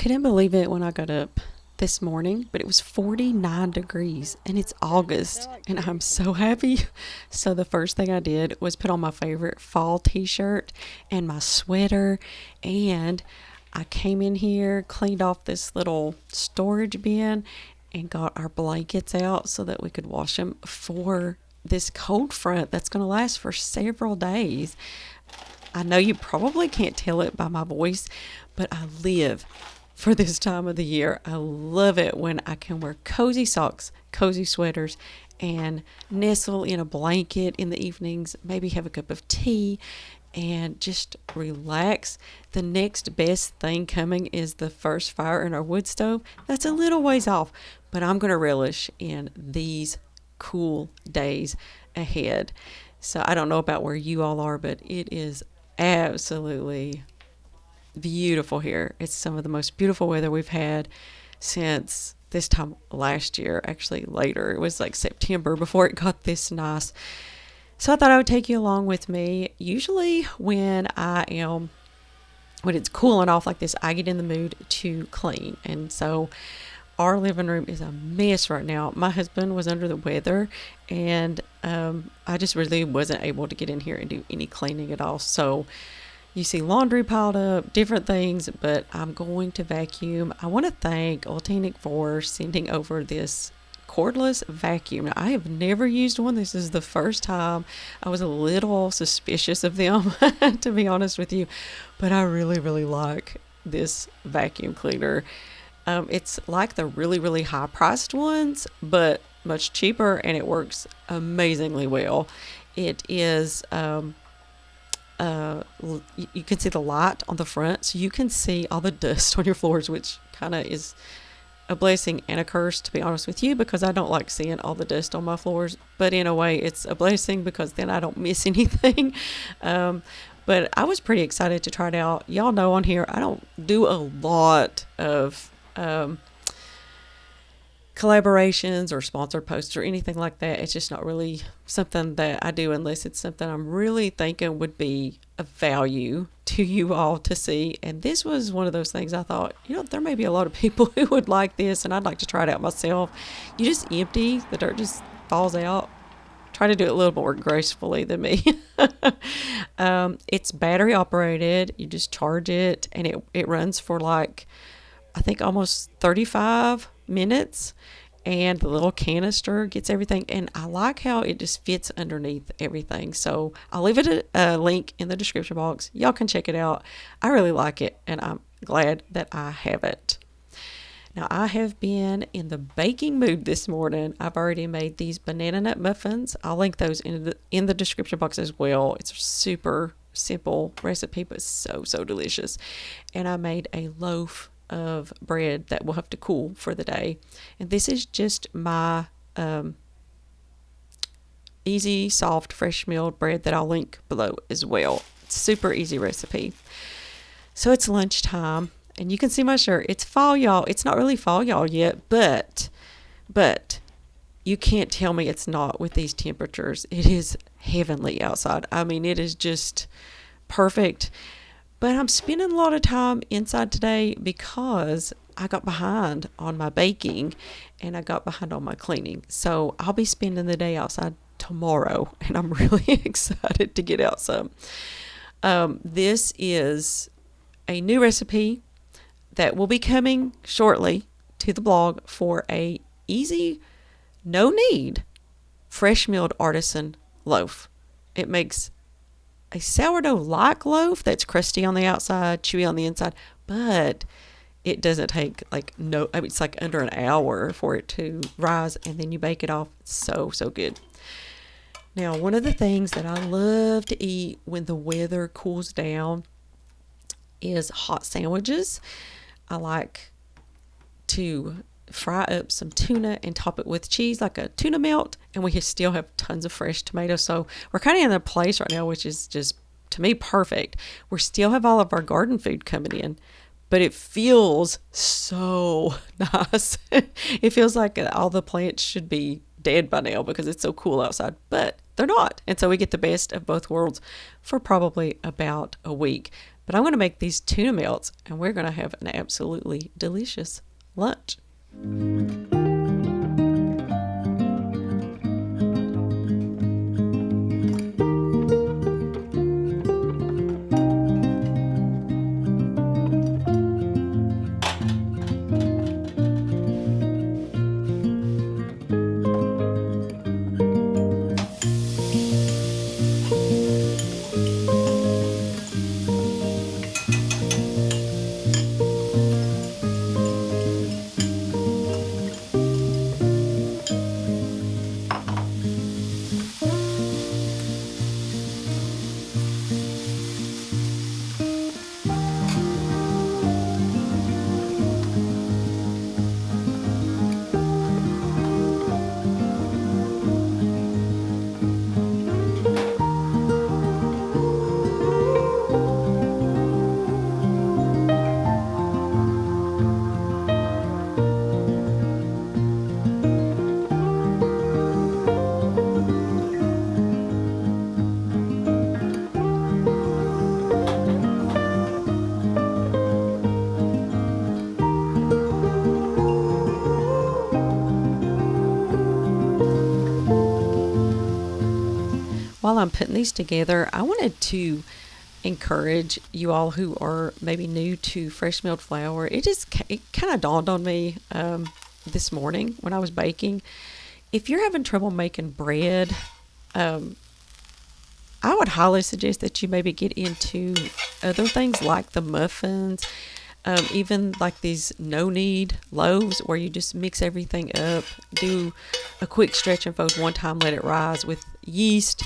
couldn't believe it when I got up this morning, but it was 49 degrees and it's August and I'm so happy. So the first thing I did was put on my favorite fall t-shirt and my sweater, and I came in here, cleaned off this little storage bin, and got our blankets out so that we could wash them for this cold front that's going to last for several days. I know you probably can't tell it by my voice, but I live for this time of the year. I love it when I can wear cozy socks, cozy sweaters, and nestle in a blanket in the evenings, maybe have a cup of tea, and just relax. The next best thing coming is the first fire in our wood stove. That's a little ways off, but I'm going to relish in these cool days ahead. So I don't know about where you all are, but it is absolutely beautiful here. It's some of the most beautiful weather we've had since this time last year. Actually, later. It was like September before it got this nice. So I thought I would take you along with me. Usually when it's cooling off like this, I get in the mood to clean. And so our living room is a mess right now. My husband was under the weather, and I just really wasn't able to get in here and do any cleaning at all. So you see laundry piled up, different things, but I'm going to vacuum. I want to thank Ultanic for sending over this cordless vacuum. Now, I have never used one. This is the first time. I was a little suspicious of them, to be honest with you, but I really, really like this vacuum cleaner. It's like the really, really high priced ones, but much cheaper, and it works amazingly well. It is, you can see the light on the front, so you can see all the dust on your floors, which kind of is a blessing and a curse, to be honest with you, because I don't like seeing all the dust on my floors. But in a way, it's a blessing because then I don't miss anything. But I was pretty excited to try it out. Y'all know on here, I don't do a lot of collaborations or sponsored posts or anything like that. It's just not really something that I do unless it's something I'm really thinking would be of value to you all to see. And this was one of those things I thought, there may be a lot of people who would like this, and I'd like to try it out myself. You just empty, the dirt just falls out. Try to do it a little more gracefully than me. It's battery operated. You just charge it, and it runs for like, I think almost 35 minutes, and the little canister gets everything, and I like how it just fits underneath everything. So I'll leave it a link in the description box. Y'all can check it out. I really like it, and I'm glad that I have it. Now, I have been in the baking mood this morning. I've already made these banana nut muffins. I'll link those in the description box as well. It's a super simple recipe, but so delicious. And I made a loaf of bread that will have to cool for the day, and this is just my easy, soft, fresh milled bread that I'll link below as well. Super easy recipe. So it's lunchtime, and you can see my shirt. It's fall, y'all. It's not really fall, y'all, yet, but you can't tell me it's not with these temperatures. It is heavenly outside. I mean, it is just perfect. But I'm spending a lot of time inside today because I got behind on my baking and I got behind on my cleaning. So I'll be spending the day outside tomorrow, and I'm really excited to get out some. This is a new recipe that will be coming shortly to the blog for a easy, no need, fresh milled artisan loaf. It makes a sourdough-like loaf that's crusty on the outside, chewy on the inside, but it doesn't take it's like under an hour for it to rise, and then you bake it off. It's so good. Now, one of the things that I love to eat when the weather cools down is hot sandwiches. I like to fry up some tuna and top it with cheese, like a tuna melt, and we still have tons of fresh tomatoes. So we're kind of in a place right now which is just, to me, perfect. We still have all of our garden food coming in, but it feels so nice. It feels like all the plants should be dead by now because it's so cool outside, but they're not. And so we get the best of both worlds for probably about a week. But I'm going to make these tuna melts, and we're going to have an absolutely delicious lunch. While I'm putting these together, I wanted to encourage you all who are maybe new to fresh milled flour. It kind of dawned on me this morning when I was baking. If you're having trouble making bread, I would highly suggest that you maybe get into other things like the muffins, even like these no-knead loaves where you just mix everything up, do a quick stretch and fold one time, let it rise with yeast,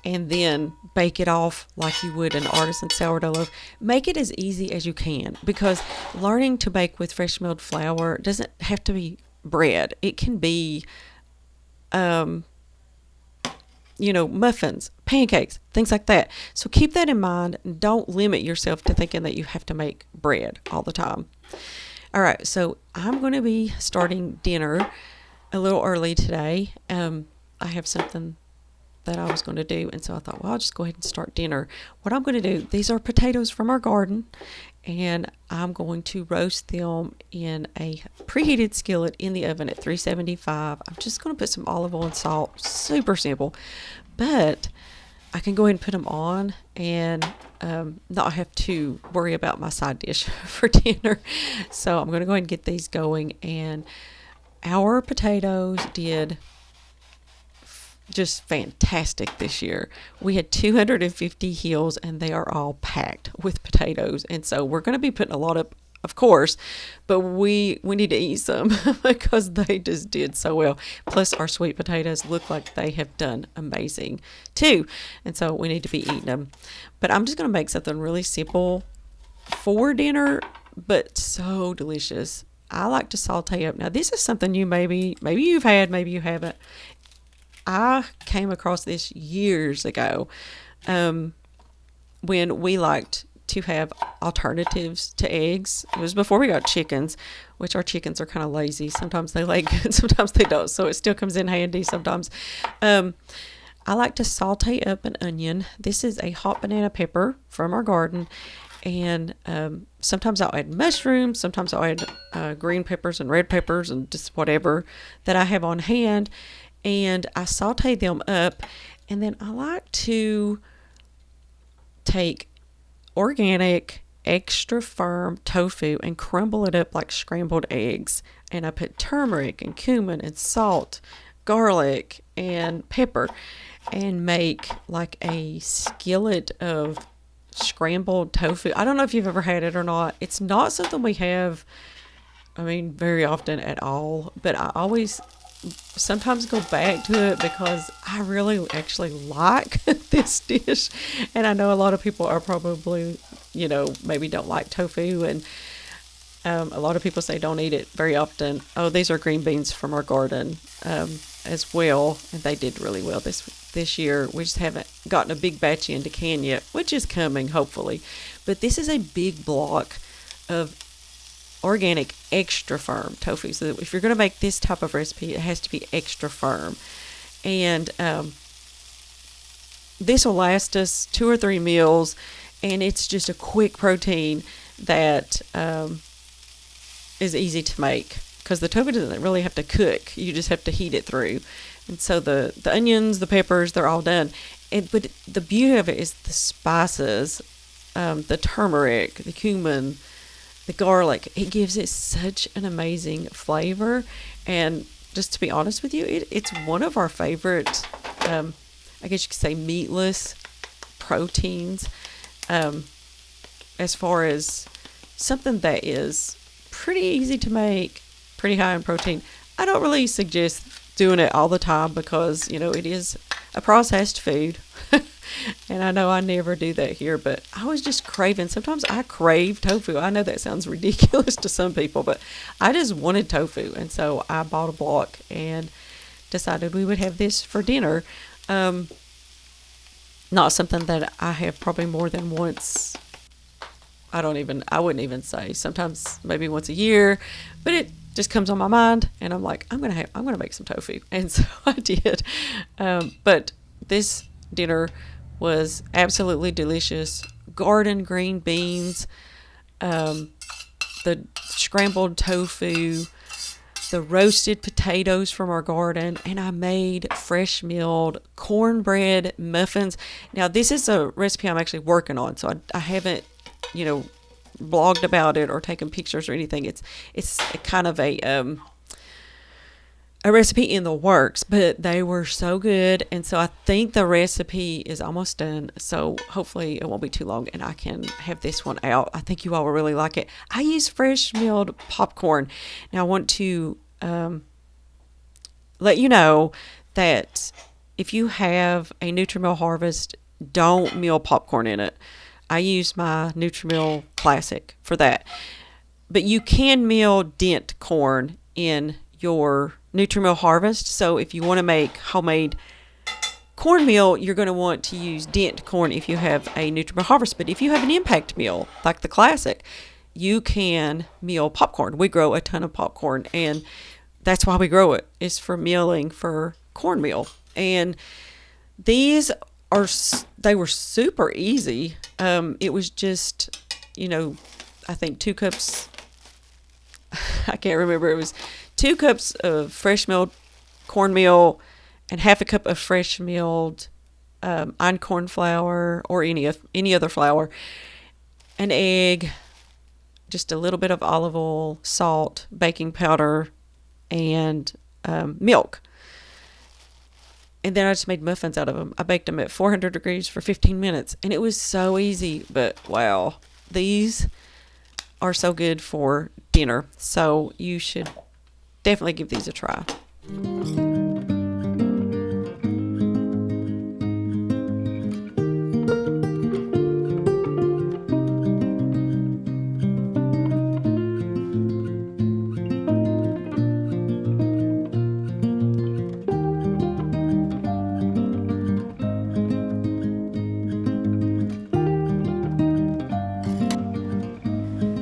and then bake it off like you would an artisan sourdough loaf. Make it as easy as you can, because learning to bake with fresh milled flour doesn't have to be bread. It can be, muffins, pancakes, things like that. So keep that in mind. Don't limit yourself to thinking that you have to make bread all the time. All right, so I'm going to be starting dinner a little early today. I have something that I was going to do, and so I thought, well, I'll just go ahead and start dinner. What I'm going to do, these are potatoes from our garden, and I'm going to roast them in a preheated skillet in the oven at 375. I'm just going to put some olive oil and salt. Super simple, but I can go ahead and put them on and not have to worry about my side dish for dinner. So I'm going to go ahead and get these going, and our potatoes did just fantastic this year. We had 250 hills, and they are all packed with potatoes, and so we're going to be putting a lot up, of course, but we need to eat some because they just did so well. Plus our sweet potatoes look like they have done amazing too, and so we need to be eating them. But I'm just going to make something really simple for dinner, but so delicious. I like to saute up. Now this is something you maybe you've had, maybe you haven't. I came across this years ago when we liked to have alternatives to eggs. It was before we got chickens, which our chickens are kind of lazy. Sometimes they lay good, sometimes they don't, so it still comes in handy sometimes. I like to saute up an onion. This is a hot banana pepper from our garden, and sometimes I'll add mushrooms, sometimes I'll add green peppers and red peppers and just whatever that I have on hand. And I saute them up, and then I like to take organic, extra firm tofu and crumble it up like scrambled eggs. And I put turmeric and cumin and salt, garlic and pepper, and make like a skillet of scrambled tofu. I don't know if you've ever had it or not. It's not something we have, very often at all, but I always sometimes go back to it because I really actually like this dish, and I know a lot of people are probably maybe don't like tofu, and a lot of people say don't eat it very often. Oh, these are green beans from our garden as well, and they did really well this year. We just haven't gotten a big batch into can yet, which is coming hopefully. But this is a big block of organic extra firm tofu. So if you're going to make this type of recipe, it has to be extra firm, and this will last us 2 or 3 meals, and it's just a quick protein that is easy to make, because the tofu doesn't really have to cook. You just have to heat it through. And so the onions, the peppers, they're all done. But the beauty of it is the spices, the turmeric, the cumin, the garlic. It gives it such an amazing flavor. And just to be honest with you, it's one of our favorite, I guess you could say, meatless proteins, as far as something that is pretty easy to make, pretty high in protein. I don't really suggest doing it all the time, because it is a processed food. And I know I never do that here, but I was just craving. Sometimes I crave tofu. I know that sounds ridiculous to some people, but I just wanted tofu, and so I bought a block and decided we would have this for dinner. Not something that I have probably more than once. I wouldn't even say, sometimes maybe once a year, but it just comes on my mind, and I'm like, I'm gonna make some tofu, and so I did. But this dinner was absolutely delicious. Garden green beans, the scrambled tofu, the roasted potatoes from our garden, and I made fresh milled cornbread muffins. Now, this is a recipe I'm actually working on, so I haven't blogged about it or taken pictures or anything. It's kind of a recipe in the works, but they were so good, and so I think the recipe is almost done, so hopefully it won't be too long and I can have this one out. I think you all will really like it. I use fresh milled popcorn. Now, I want to let you know that if you have a Nutrimill Harvest, don't mill popcorn in it. I use my Nutrimill Classic for that. But you can mill dent corn in your Nutrimill Harvest. So if you want to make homemade cornmeal, you're going to want to use dent corn if you have a Nutrimill Harvest. But if you have an impact mill like the Classic, you can mill popcorn. We grow a ton of popcorn, and that's why we grow it. It's for milling for cornmeal. And they were super easy. It was just, I think 2 cups, I can't remember, it was 2 cups of fresh milled cornmeal and half a cup of fresh milled einkorn flour, or any other flour, an egg, just a little bit of olive oil, salt, baking powder, and milk. And then I just made muffins out of them. I baked them at 400 degrees for 15 minutes. And it was so easy. But wow, these are so good for dinner. So you should definitely give these a try.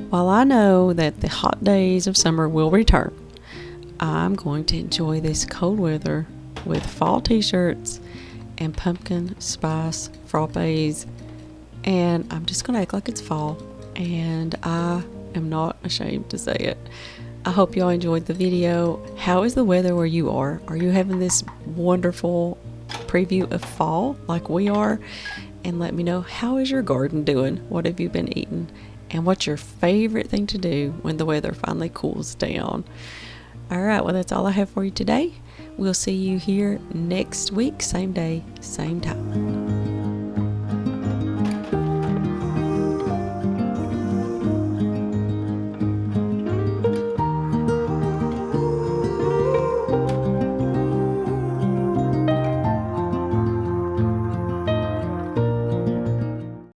While I know that the hot days of summer will return, I'm going to enjoy this cold weather with fall t-shirts and pumpkin spice frappes, and I'm just going to act like it's fall, and I am not ashamed to say it. I hope y'all enjoyed the video. How is the weather where you are? Are you having this wonderful preview of fall like we are? And let me know, how is your garden doing? What have you been eating? And what's your favorite thing to do when the weather finally cools down? All right, well, that's all I have for you today. We'll see you here next week, same day, same time.